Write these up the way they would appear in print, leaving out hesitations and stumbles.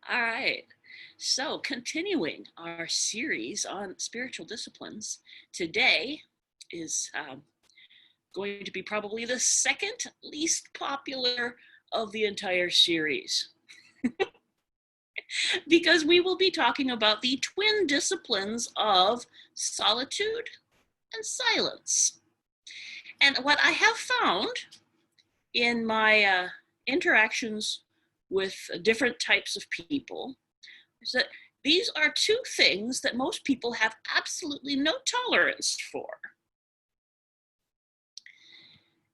All right. So, continuing our series on spiritual disciplines, today is going to be probably the second least popular of the entire series because we will be talking about the twin disciplines of solitude and silence. And what I have found in my interactions with different types of people is that these are two things that most people have absolutely no tolerance for.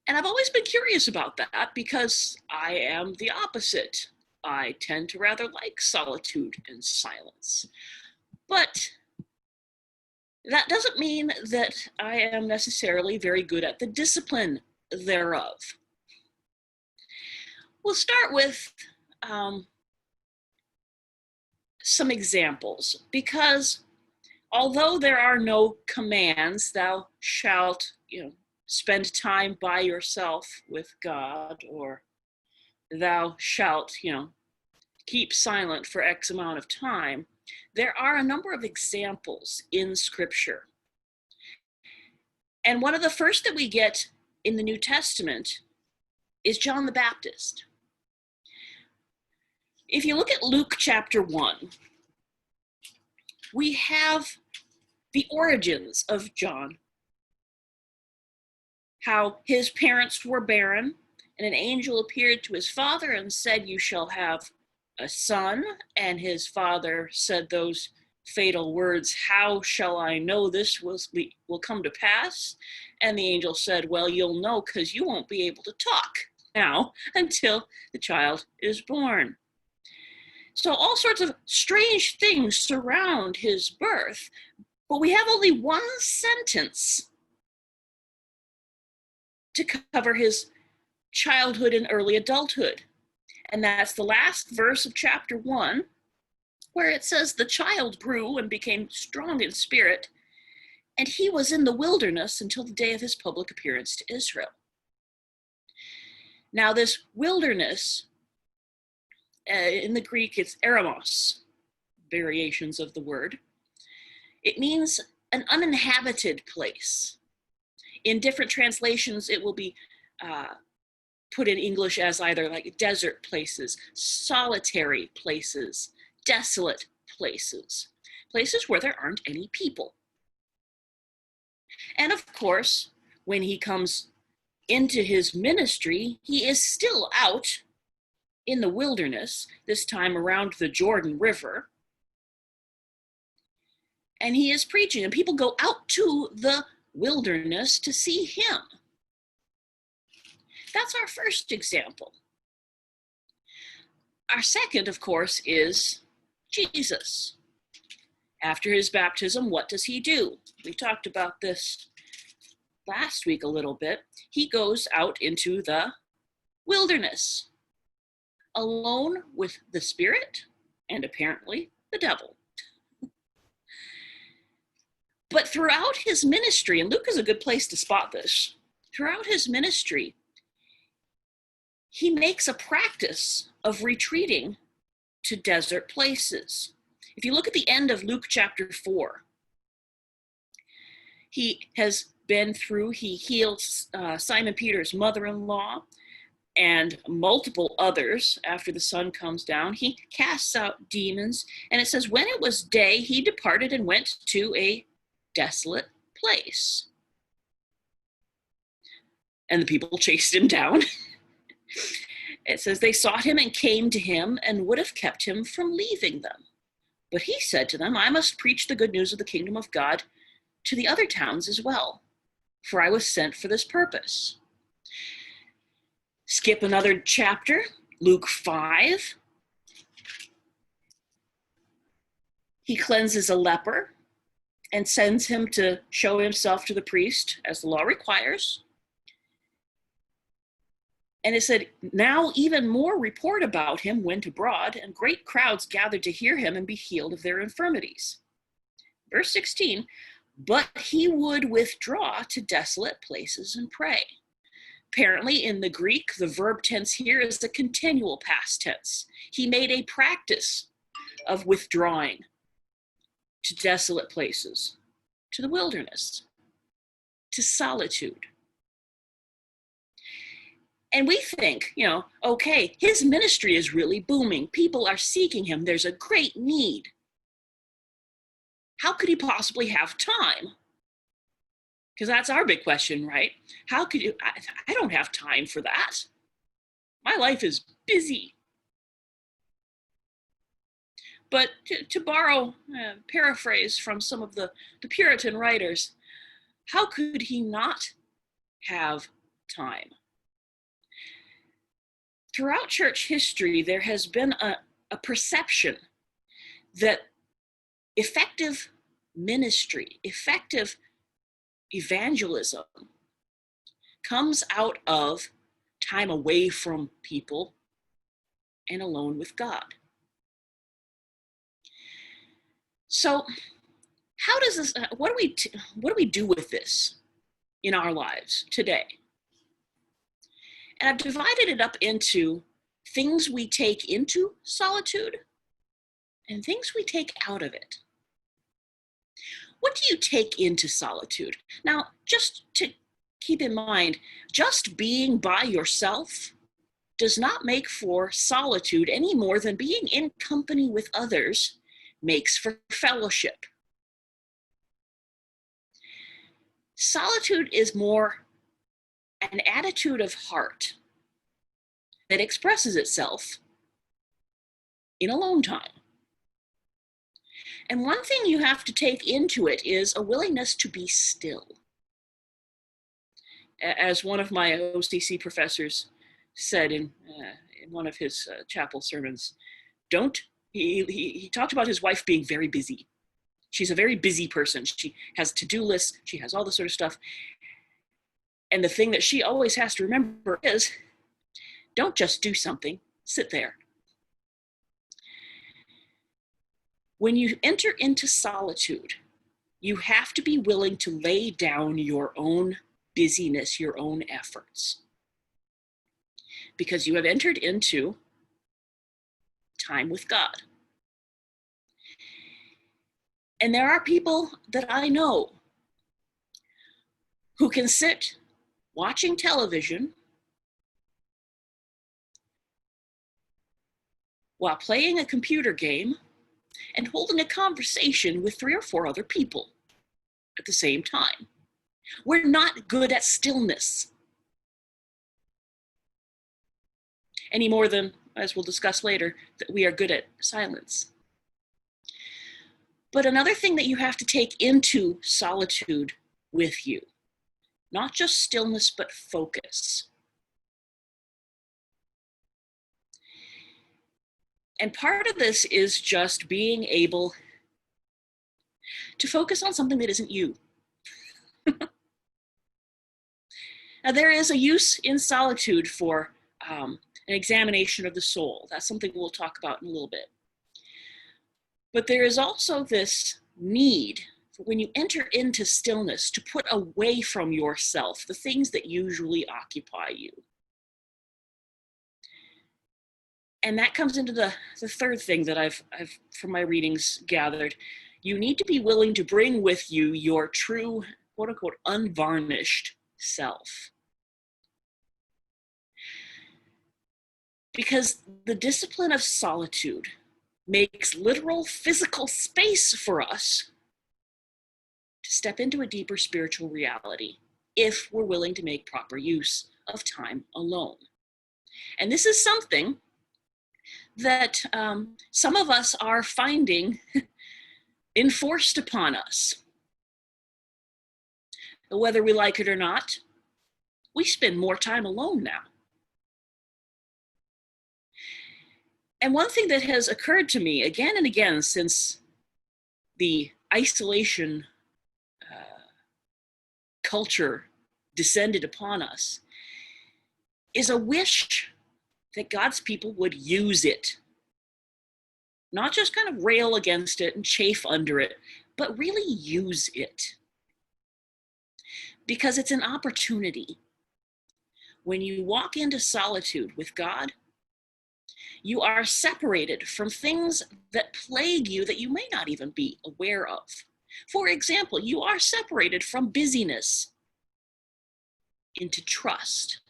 And I've always been curious about that because I am the opposite. I tend to rather like solitude and silence. But that doesn't mean that I am necessarily very good at the discipline thereof. We'll start with some examples, because although there are no commands, thou shalt, spend time by yourself with God, or thou shalt, keep silent for X amount of time, there are a number of examples in Scripture. And one of the first that we get in the New Testament is John the Baptist. If you look at Luke chapter 1, we have the origins of John, how his parents were barren, and an angel appeared to his father and said, "You shall have a son." And his father said those fatal words, "How shall I know this will come to pass?" And the angel said, "Well, you'll know because you won't be able to talk now until the child is born." So all sorts of strange things surround his birth, but we have only one sentence to cover his childhood and early adulthood. And that's the last verse of chapter 1, where it says, "The child grew and became strong in spirit, and he was in the wilderness until the day of his public appearance to Israel." Now, this wilderness, in the Greek, it's eremos, variations of the word. It means an uninhabited place. In different translations, it will be put in English as either like desert places, solitary places, desolate places, places where there aren't any people. And of course, when he comes into his ministry, he is still out in the wilderness, this time around the Jordan River. And he is preaching, and people go out to the wilderness to see him. That's our first example. Our second, of course, is Jesus. After his baptism, what does he do? We talked about this last week a little bit. He goes out into the wilderness, alone with the Spirit and apparently the devil. But throughout his ministry, and Luke is a good place to spot this, throughout his ministry, he makes a practice of retreating to desert places. If you look at the end of Luke chapter 4, he has been through, he healed Simon Peter's mother-in-law and multiple others after the sun comes down. He casts out demons, and it says, when it was day, he departed and went to a desolate place. And the people chased him down. It says, they sought him and came to him and would have kept him from leaving them. But he said to them, I must preach the good news of the kingdom of God to the other towns as well, for I was sent for this purpose. Skip another chapter, Luke 5. He cleanses a leper and sends him to show himself to the priest, as the law requires. And it said, now even more report about him went abroad, and great crowds gathered to hear him and be healed of their infirmities. Verse 16, but he would withdraw to desolate places and pray. Apparently, in the Greek, the verb tense here is the continual past tense. He made a practice of withdrawing to desolate places, to the wilderness, to solitude. And we think, okay, his ministry is really booming. People are seeking him. There's a great need. How could he possibly have time? Because that's our big question, right? How could you? I don't have time for that. My life is busy. But to borrow, paraphrase from some of the Puritan writers, how could he not have time? Throughout church history, there has been a perception that effective ministry, effective evangelism comes out of time away from people and alone with God. So how does this, what do we do with this in our lives today? And I've divided it up into things we take into solitude and things we take out of it. What do you take into solitude? Now, just to keep in mind, just being by yourself does not make for solitude any more than being in company with others makes for fellowship. Solitude is more an attitude of heart that expresses itself in alone time. And one thing you have to take into it is a willingness to be still. As one of my OCC professors said in one of his chapel sermons, he talked about his wife being very busy. She's a very busy person. She has to-do lists. She has all this sort of stuff. And the thing that she always has to remember is, don't just do something, sit there. When you enter into solitude, you have to be willing to lay down your own busyness, your own efforts, because you have entered into time with God. And there are people that I know who can sit watching television while playing a computer game and holding a conversation with 3 or 4 other people at the same time. We're not good at stillness any more than, as we'll discuss later, that we are good at silence. But another thing that you have to take into solitude with you, not just stillness, but focus. And part of this is just being able to focus on something that isn't you. Now, there is a use in solitude for an examination of the soul. That's something we'll talk about in a little bit. But there is also this need for when you enter into stillness to put away from yourself the things that usually occupy you. And that comes into the third thing that I've from my readings gathered. You need to be willing to bring with you your true, quote unquote, unvarnished self. Because the discipline of solitude makes literal physical space for us to step into a deeper spiritual reality if we're willing to make proper use of time alone. And this is something that some of us are finding enforced upon us. Whether we like it or not, we spend more time alone now. And one thing that has occurred to me again and again since the isolation culture descended upon us is a wish that God's people would use it. Not just kind of rail against it and chafe under it, but really use it. Because it's an opportunity. When you walk into solitude with God, You are separated from things that plague you that you may not even be aware of. For example, you are separated from busyness into trust.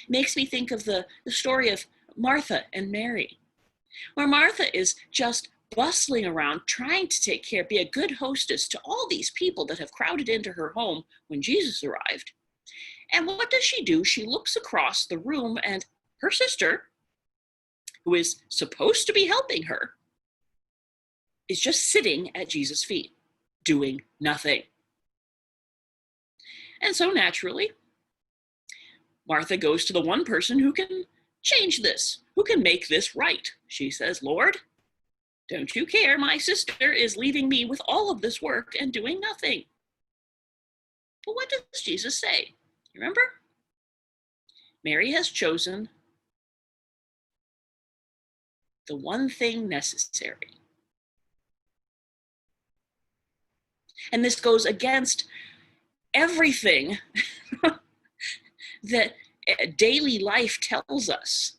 It makes me think of the story of Martha and Mary, where Martha is just bustling around trying to take care, be a good hostess to all these people that have crowded into her home when Jesus arrived. And what does she do? She looks across the room and her sister, who is supposed to be helping her, is just sitting at Jesus' feet, doing nothing. And so naturally, Martha goes to the one person who can change this, who can make this right. She says, Lord, don't you care? My sister is leaving me with all of this work and doing nothing. But what does Jesus say? Remember? Mary has chosen the one thing necessary. And this goes against everything that daily life tells us,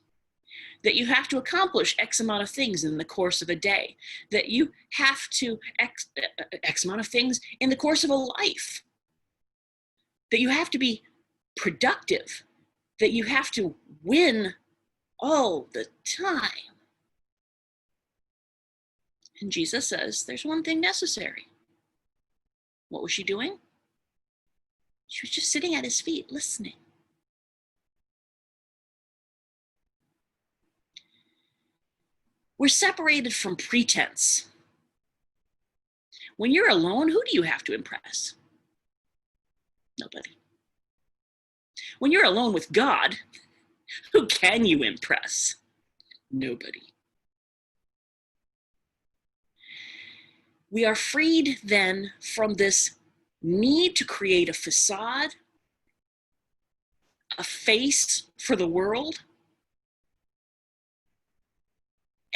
that you have to accomplish X amount of things in the course of a day, that you have to X amount of things in the course of a life, that you have to be productive, that you have to win all the time. And Jesus says, there's one thing necessary. What was she doing? She was just sitting at his feet, listening. We're separated from pretense. When you're alone, who do you have to impress? Nobody. When you're alone with God, who can you impress? Nobody. We are freed then from this need to create a facade, a face for the world.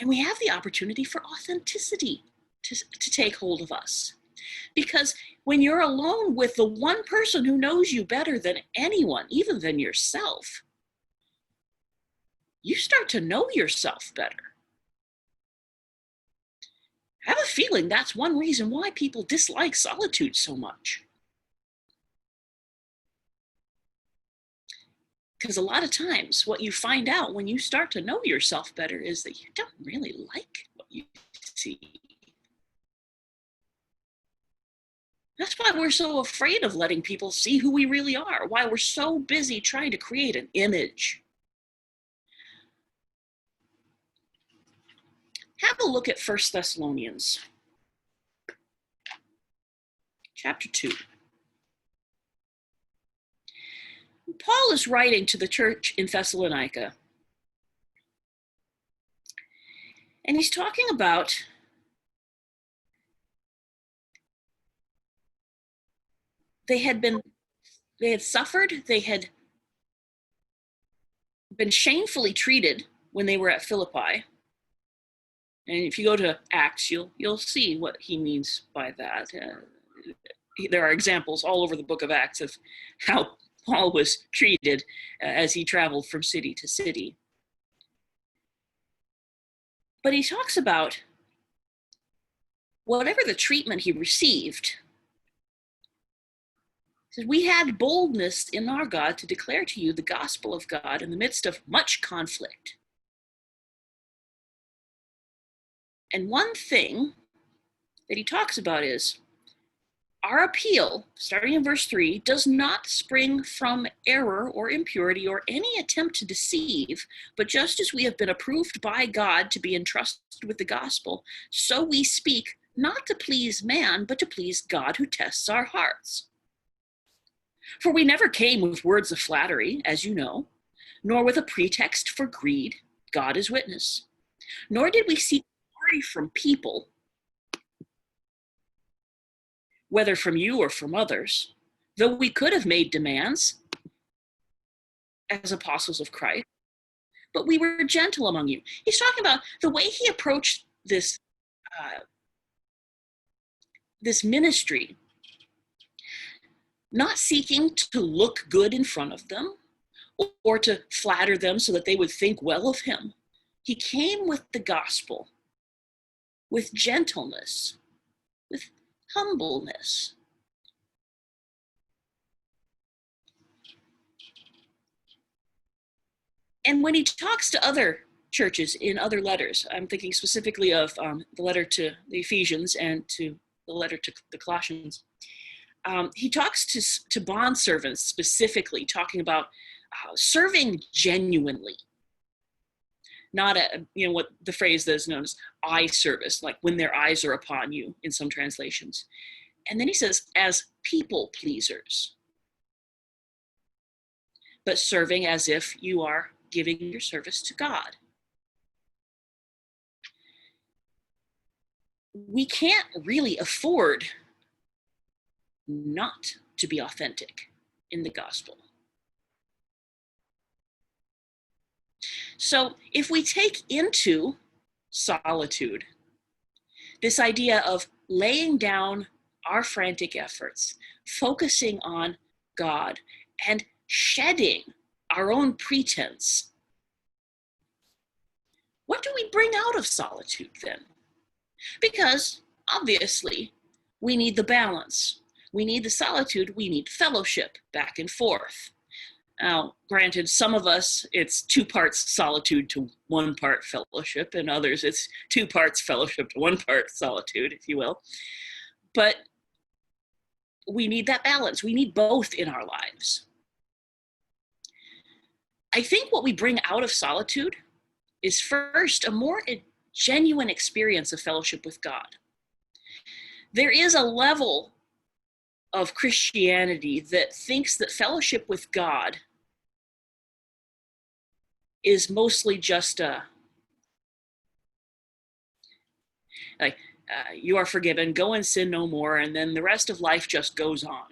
And we have the opportunity for authenticity to take hold of us. Because when you're alone with the one person who knows you better than anyone, even than yourself, you start to know yourself better. I have a feeling that's one reason why people dislike solitude so much. Because a lot of times what you find out when you start to know yourself better is that you don't really like what you see. That's why we're so afraid of letting people see who we really are, why we're so busy trying to create an image. Have a look at 1 Thessalonians chapter 2. Paul is writing to the church in Thessalonica, and he's talking about they had suffered, they had been shamefully treated when they were at Philippi. And if you go to Acts, you'll see what he means by that. There are examples all over the book of Acts of how Paul was treated as he traveled from city to city. But he talks about whatever the treatment he received. He says, we had boldness in our God to declare to you the gospel of God in the midst of much conflict. And one thing that he talks about is our appeal, starting in verse 3, does not spring from error or impurity or any attempt to deceive, but just as we have been approved by God to be entrusted with the gospel, so we speak not to please man, but to please God who tests our hearts. For we never came with words of flattery, as you know, nor with a pretext for greed, God is witness. Nor did we seek glory from people, whether from you or from others, though we could have made demands as apostles of Christ, but we were gentle among you. He's talking about the way he approached this ministry, not seeking to look good in front of them or to flatter them so that they would think well of him. He came with the gospel, with gentleness, with humbleness. And when he talks to other churches in other letters, I'm thinking specifically of the letter to the Ephesians and to the letter to the Colossians, he talks to bondservants specifically, talking about serving genuinely. Not what the phrase that is known as eye service, like when their eyes are upon you in some translations. And then he says, as people pleasers, but serving as if you are giving your service to God. We can't really afford not to be authentic in the gospel. So if we take into solitude this idea of laying down our frantic efforts, focusing on God, and shedding our own pretense, what do we bring out of solitude then? Because obviously we need the balance. We need the solitude, we need fellowship back and forth. Now, granted, some of us, it's 2 parts solitude to 1 part fellowship, and others, it's 2 parts fellowship to 1 part solitude, if you will. But we need that balance. We need both in our lives. I think what we bring out of solitude is first a more genuine experience of fellowship with God. There is a level of Christianity that thinks that fellowship with God is mostly just you are forgiven, go and sin no more, and then the rest of life just goes on.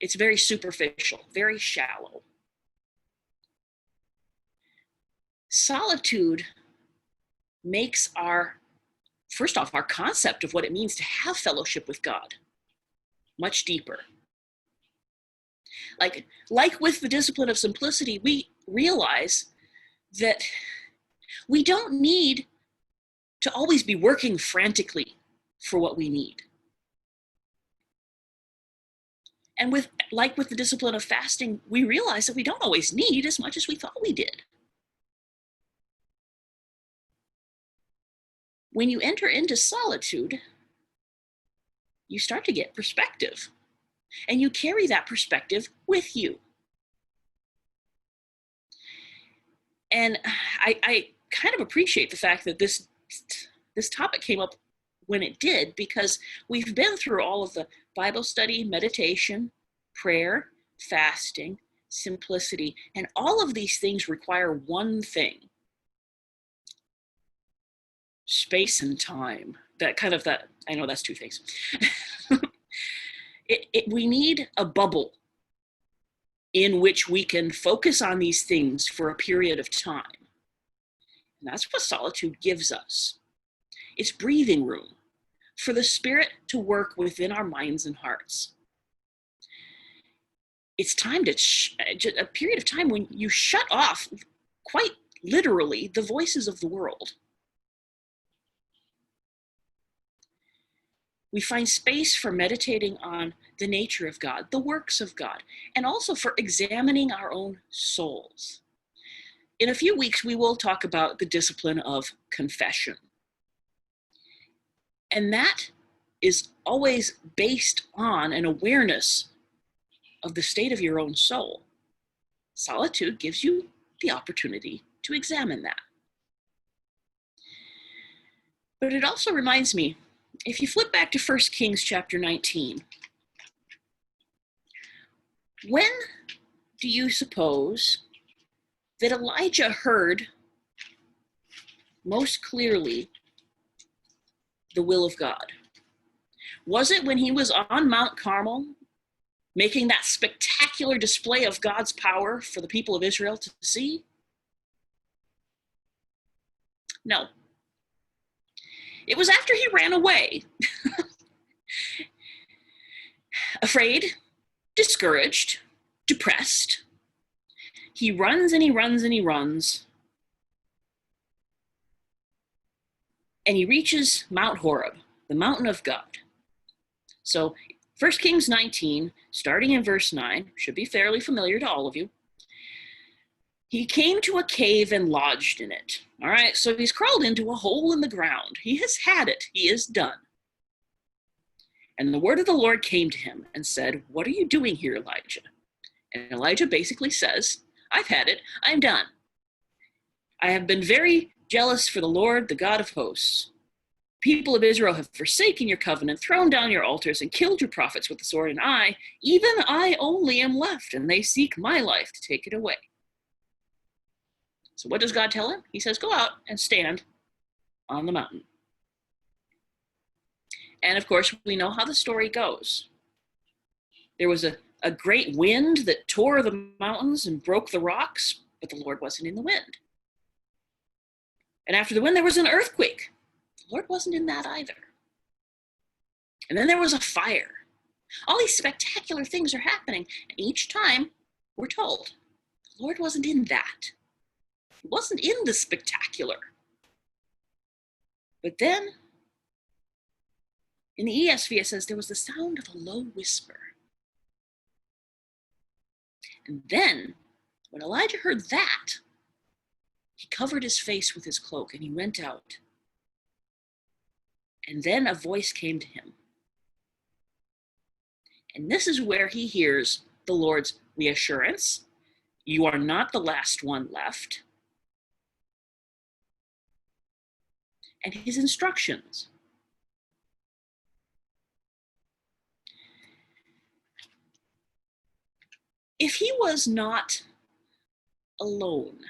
It's very superficial, very shallow. Solitude makes our concept of what it means to have fellowship with God much deeper. Like with the discipline of simplicity, we realize that we don't need to always be working frantically for what we need. And with the discipline of fasting, we realize that we don't always need as much as we thought we did. When you enter into solitude, you start to get perspective, and you carry that perspective with you. And I kind of appreciate the fact that this topic came up when it did, because we've been through all of the Bible study, meditation, prayer, fasting, simplicity, and all of these things require one thing: space and time. I know that's 2 things. We need a bubble in which we can focus on these things for a period of time. And that's what solitude gives us. It's breathing room for the Spirit to work within our minds and hearts. It's time a period of time when you shut off, quite literally, the voices of the world. We find space for meditating on the nature of God, the works of God, and also for examining our own souls. In a few weeks, we will talk about the discipline of confession. And that is always based on an awareness of the state of your own soul. Solitude gives you the opportunity to examine that. But it also reminds me, if you flip back to 1 Kings chapter 19, when do you suppose that Elijah heard most clearly the will of God? Was it when he was on Mount Carmel, making that spectacular display of God's power for the people of Israel to see? No. It was after he ran away. Afraid, discouraged, depressed. He runs and he runs and he runs and he reaches Mount Horeb, the mountain of God. So 1 Kings 19, starting in verse 9, should be fairly familiar to all of you. He came to a cave and lodged in it. All right, so he's crawled into a hole in the ground. He has had it. He is done. And the word of the Lord came to him and said, "What are you doing here, Elijah?" And Elijah basically says, "I've had it. I'm done. I have been very jealous for the Lord, the God of hosts. People of Israel have forsaken your covenant, thrown down your altars, and killed your prophets with the sword, and I, even I only am left, and they seek my life to take it away." So what does God tell him? He says, go out and stand on the mountain. And of course, we know how the story goes. There was a great wind that tore the mountains and broke the rocks, but the Lord wasn't in the wind. And after the wind, there was an earthquake. The Lord wasn't in that either. And then there was a fire. All these spectacular things are happening. And each time, we're told, the Lord wasn't in that. He wasn't in the spectacular. But then, in the ESV, it says there was the sound of a low whisper. And then, when Elijah heard that, he covered his face with his cloak and he went out. And then a voice came to him. And this is where he hears the Lord's reassurance. You are not the last one left. And his instructions. If he was not alone,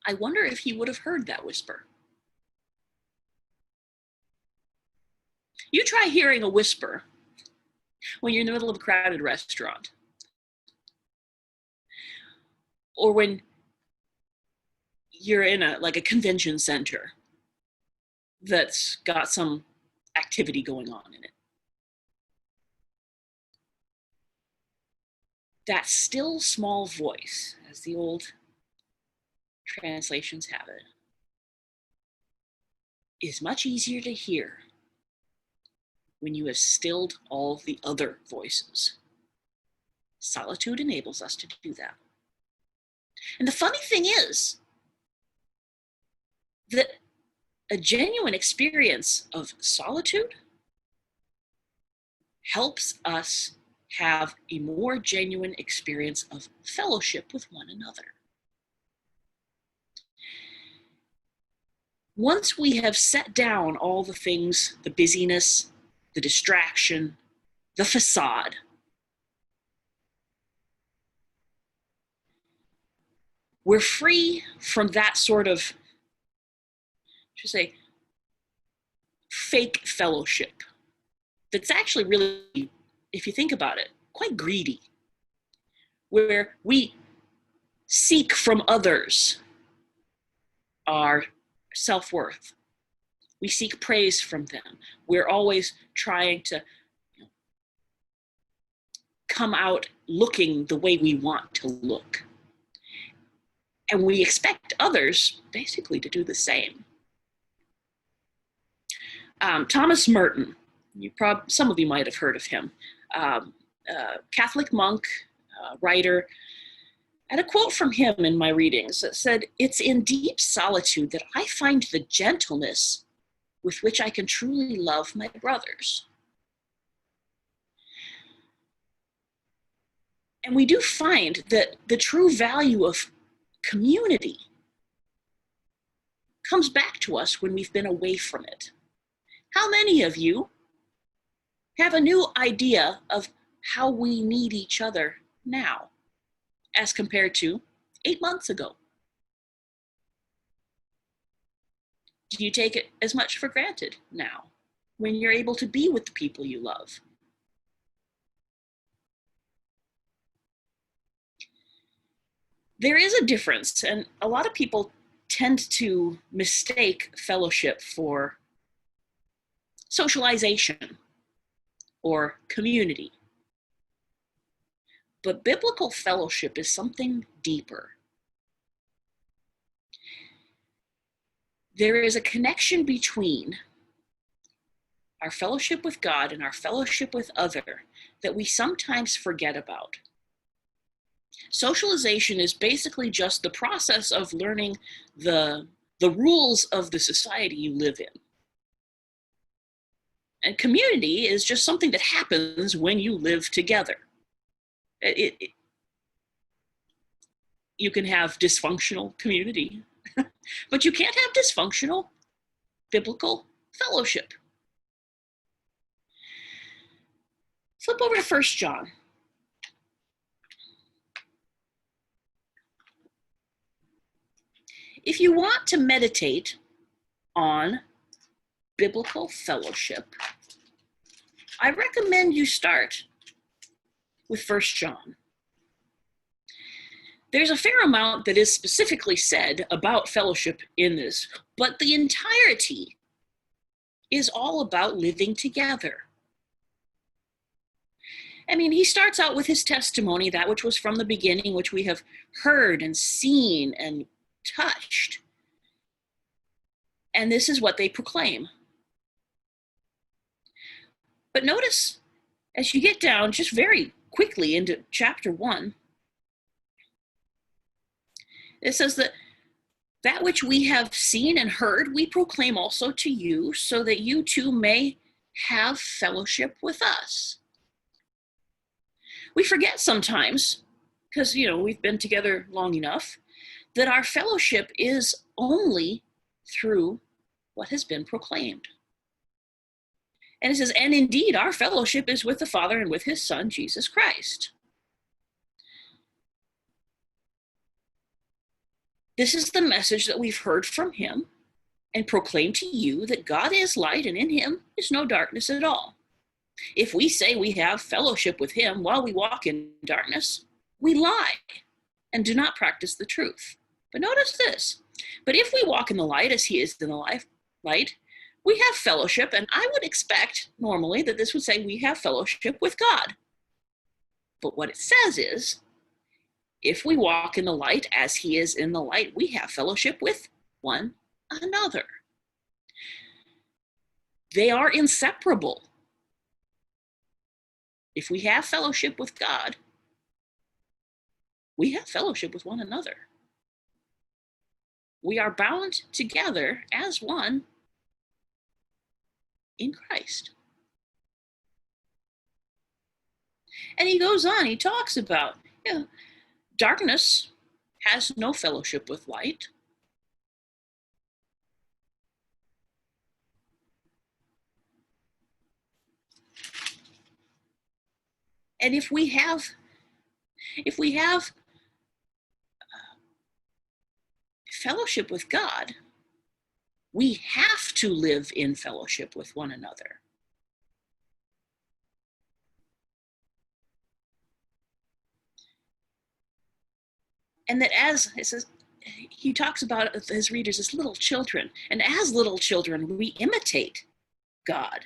I wonder if he would have heard that whisper. You try hearing a whisper when you're in the middle of a crowded restaurant, or when you're in a convention center that's got some activity going on in it. That still small voice, as the old translations have it, is much easier to hear when you have stilled all the other voices. Solitude enables us to do that. And the funny thing is that a genuine experience of solitude helps us have a more genuine experience of fellowship with one another. Once we have set down all the things, the busyness, the distraction, the facade, we're free from that sort of, fake fellowship that's actually really, if you think about it, quite greedy, where we seek from others our self-worth. We seek praise from them. We're always trying to come out looking the way we want to look. And we expect others basically to do the same. Thomas Merton, some of you might have heard of him, Catholic monk, writer. I had a quote from him in my readings that said, "It's in deep solitude that I find the gentleness with which I can truly love my brothers." And we do find that the true value of community comes back to us when we've been away from it. How many of you have a new idea of how we need each other now as compared to 8 months ago? Do you take it as much for granted now when you're able to be with the people you love? There is a difference, and a lot of people tend to mistake fellowship for socialization or community. But biblical fellowship is something deeper. there is a connection between our fellowship with God and our fellowship with other that we sometimes forget about. Socialization is basically just the process of learning the rules of the society you live in. And community is just something that happens when you live together. You can have dysfunctional community, but you can't have dysfunctional biblical fellowship. Flip over to 1 John. If you want to meditate on biblical fellowship, I recommend you start with 1 John. There's a fair amount that is specifically said about fellowship in this, but the entirety is all about living together. I mean, he starts out with his testimony, that which was from the beginning, which we have heard and seen and touched. And this is what they proclaim. But notice, as you get down just very quickly into chapter 1, it says that which we have seen and heard, we proclaim also to you, so that you too may have fellowship with us. We forget sometimes, because, we've been together long enough, that our fellowship is only through what has been proclaimed. And it says, and indeed, our fellowship is with the Father and with his Son, Jesus Christ. This is the message that we've heard from him and proclaimed to you, that God is light and in him is no darkness at all. If we say we have fellowship with him while we walk in darkness, we lie and do not practice the truth. But notice this, but if we walk in the light as he is in the light, we have fellowship, and I would expect normally that this would say we have fellowship with God. But what it says is, if we walk in the light as he is in the light, we have fellowship with one another. They are inseparable. If we have fellowship with God, we have fellowship with one another. We are bound together as one in Christ. And he goes on, he talks about, darkness has no fellowship with light. And if we have fellowship with God, we have to live in fellowship with one another. And that as it says, he talks about his readers as little children, and as little children, we imitate God.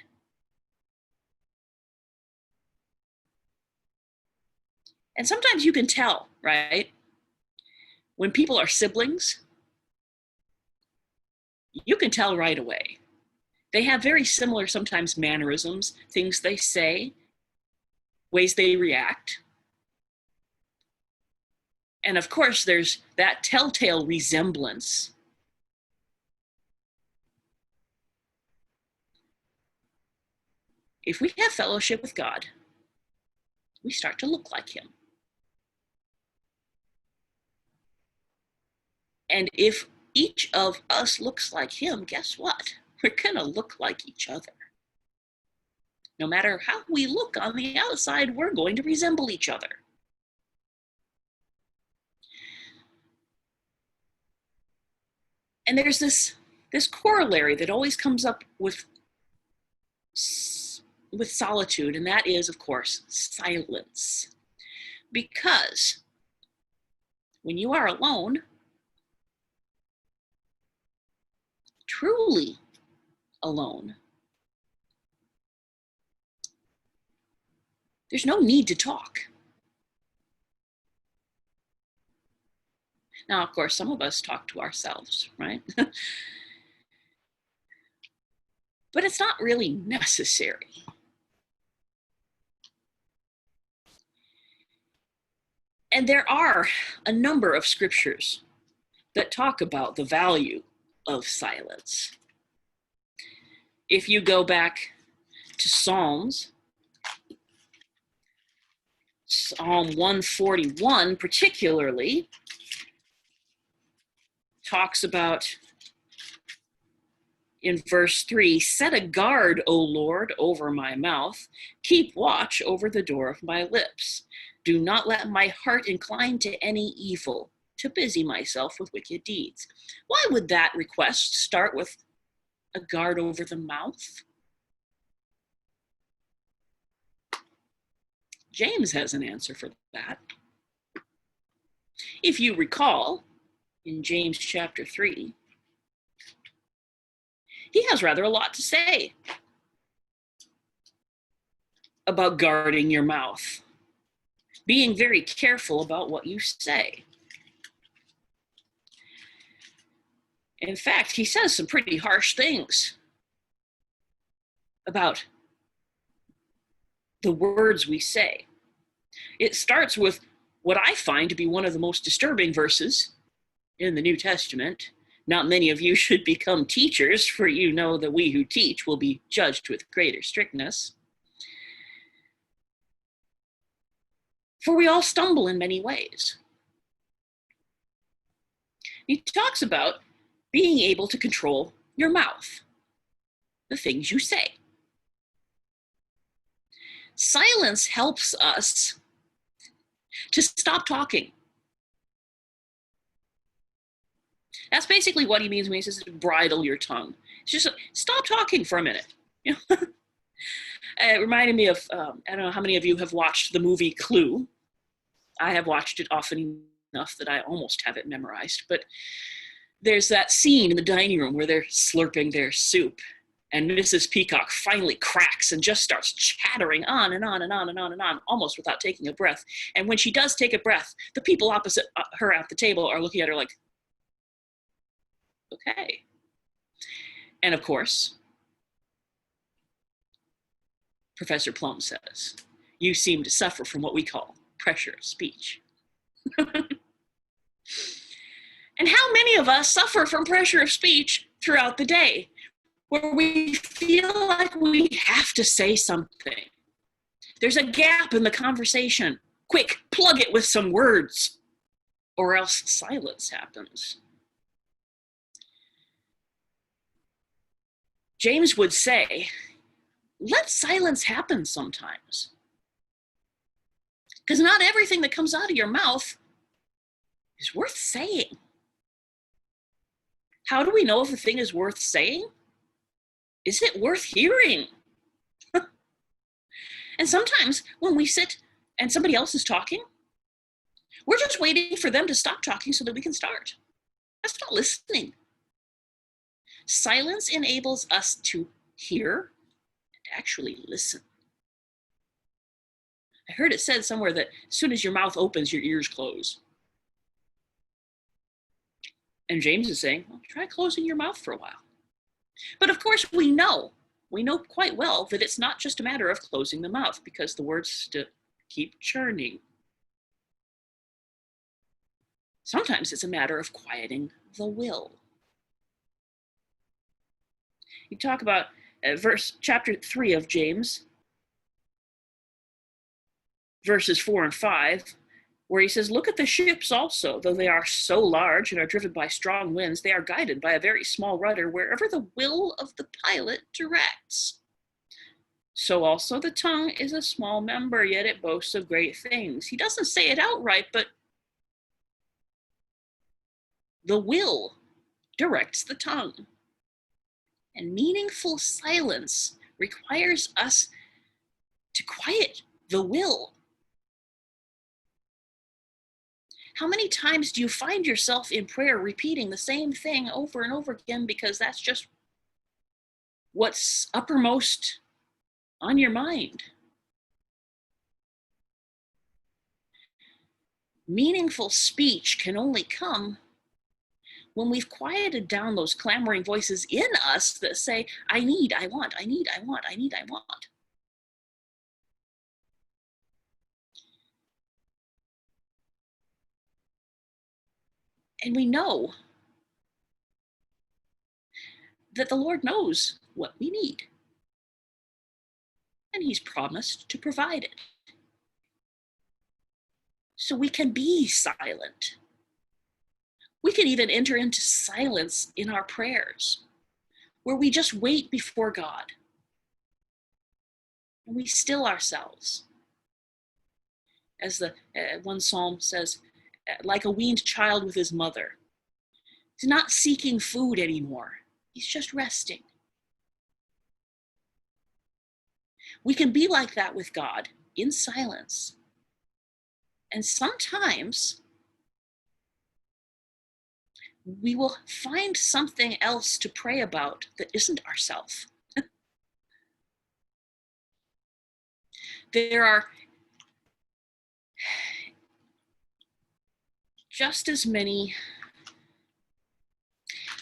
And sometimes you can tell, right? When people are siblings, you can tell right away. They have very similar, sometimes, mannerisms, things they say, ways they react. And of course, there's that telltale resemblance. If we have fellowship with God, we start to look like him. And if each of us looks like him, guess what? We're going to look like each other. No matter how we look on the outside, we're going to resemble each other. And there's this corollary that always comes up with solitude, and that is, of course, silence. Because when you are alone, truly alone, there's no need to talk. Now, of course, some of us talk to ourselves, right? but it's not really necessary. And there are a number of scriptures that talk about the value of silence. If you go back to Psalm 141 particularly, talks about, in verse 3, set a guard, O Lord, over my mouth. Keep watch over the door of my lips. Do not let my heart incline to any evil, to busy myself with wicked deeds. Why would that request start with a guard over the mouth? James has an answer for that. If you recall, in James chapter 3, he has rather a lot to say about guarding your mouth, being very careful about what you say. In fact, he says some pretty harsh things about the words we say. It starts with what I find to be one of the most disturbing verses in the New Testament. Not many of you should become teachers, for you know that we who teach will be judged with greater strictness. For we all stumble in many ways. He talks about being able to control your mouth, the things you say. Silence helps us to stop talking. That's basically what he means when he says bridle your tongue. It's just stop talking for a minute. You know? It reminded me of, I don't know how many of you have watched the movie Clue. I have watched it often enough that I almost have it memorized. But there's that scene in the dining room where they're slurping their soup, and Mrs. Peacock finally cracks and just starts chattering on and on and on and on and on, almost without taking a breath. And when she does take a breath, the people opposite her at the table are looking at her like, okay. And of course, Professor Plum says, you seem to suffer from what we call pressure of speech. And how many of us suffer from pressure of speech throughout the day, where we feel like we have to say something? There's a gap in the conversation. Quick, plug it with some words, or else silence happens. James would say, let silence happen sometimes. Because not everything that comes out of your mouth is worth saying. How do we know if a thing is worth saying? Is it worth hearing? And sometimes when we sit and somebody else is talking, we're just waiting for them to stop talking so that we can start. That's not listening. Silence enables us to hear and actually listen. I heard it said somewhere that as soon as your mouth opens, your ears close. And James is saying, well, try closing your mouth for a while. But of course, we know quite well that it's not just a matter of closing the mouth, because the words keep churning. Sometimes it's a matter of quieting the will. You talk about chapter 3 of James, verses 4 and 5, where he says, look at the ships also, though they are so large and are driven by strong winds, they are guided by a very small rudder wherever the will of the pilot directs. So also the tongue is a small member, yet it boasts of great things. He doesn't say it outright, but the will directs the tongue. And meaningful silence requires us to quiet the will. How many times do you find yourself in prayer repeating the same thing over and over again because that's just what's uppermost on your mind? Meaningful speech can only come when we've quieted down those clamoring voices in us that say, I need, I want, I need, I want, I need, I want. And we know that the Lord knows what we need. And he's promised to provide it. So we can be silent. We can even enter into silence in our prayers, where we just wait before God. And we still ourselves. As the one psalm says, like a weaned child with his mother. He's not seeking food anymore. He's just resting. We can be like that with God in silence. And sometimes we will find something else to pray about that isn't ourself. There are just as many.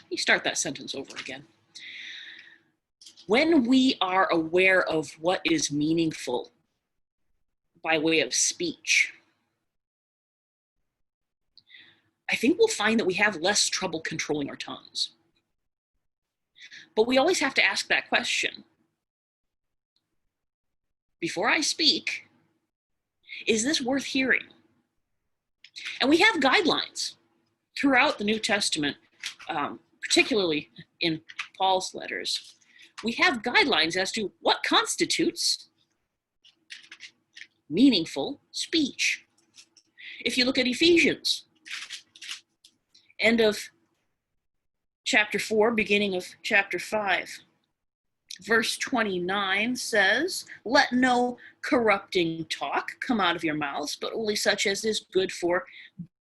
Let me start that sentence over again. When we are aware of what is meaningful by way of speech, I think we'll find that we have less trouble controlling our tongues. But we always have to ask that question. Before I speak, is this worth hearing? And we have guidelines throughout the New Testament, particularly in Paul's letters. We have guidelines as to what constitutes meaningful speech. If you look at Ephesians, end of chapter 4, beginning of chapter 5, verse 29 says, let no corrupting talk come out of your mouths, but only such as is good for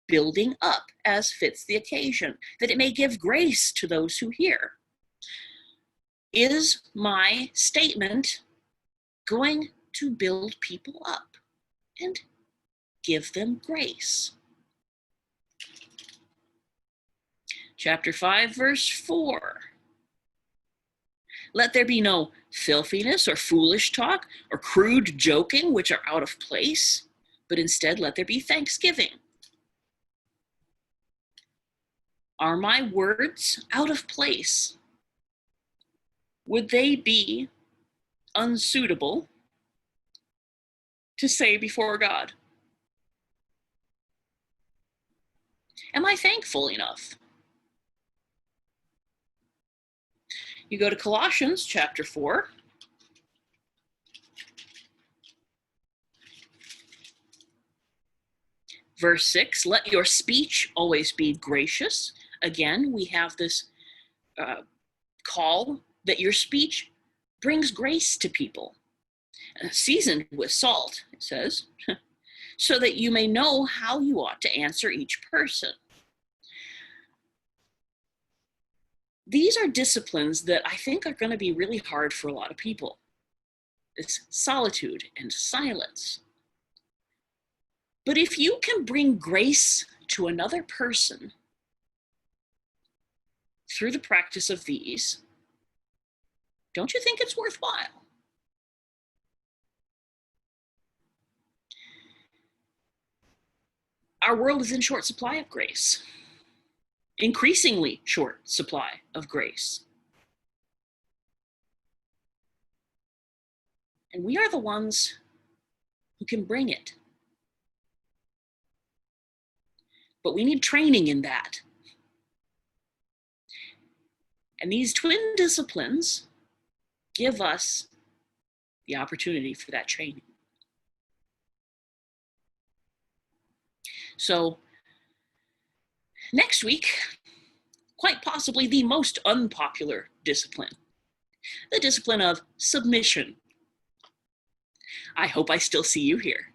building up as fits the occasion, that it may give grace to those who hear. Is my statement going to build people up and give them grace? Chapter 5, verse 4. Let there be no filthiness or foolish talk or crude joking, which are out of place, but instead let there be thanksgiving. Are my words out of place? Would they be unsuitable to say before God? Am I thankful enough? You go to Colossians chapter 4. Verse 6, let your speech always be gracious. Again, we have this call that your speech brings grace to people. Seasoned with salt, it says, so that you may know how you ought to answer each person. These are disciplines that I think are going to be really hard for a lot of people. It's solitude and silence. But if you can bring grace to another person through the practice of these, don't you think it's worthwhile? Our world is in short supply of grace. Increasingly short supply of grace. And we are the ones who can bring it. But we need training in that. And these twin disciplines give us the opportunity for that training. So, next week, quite possibly the most unpopular discipline, the discipline of submission. I hope I still see you here.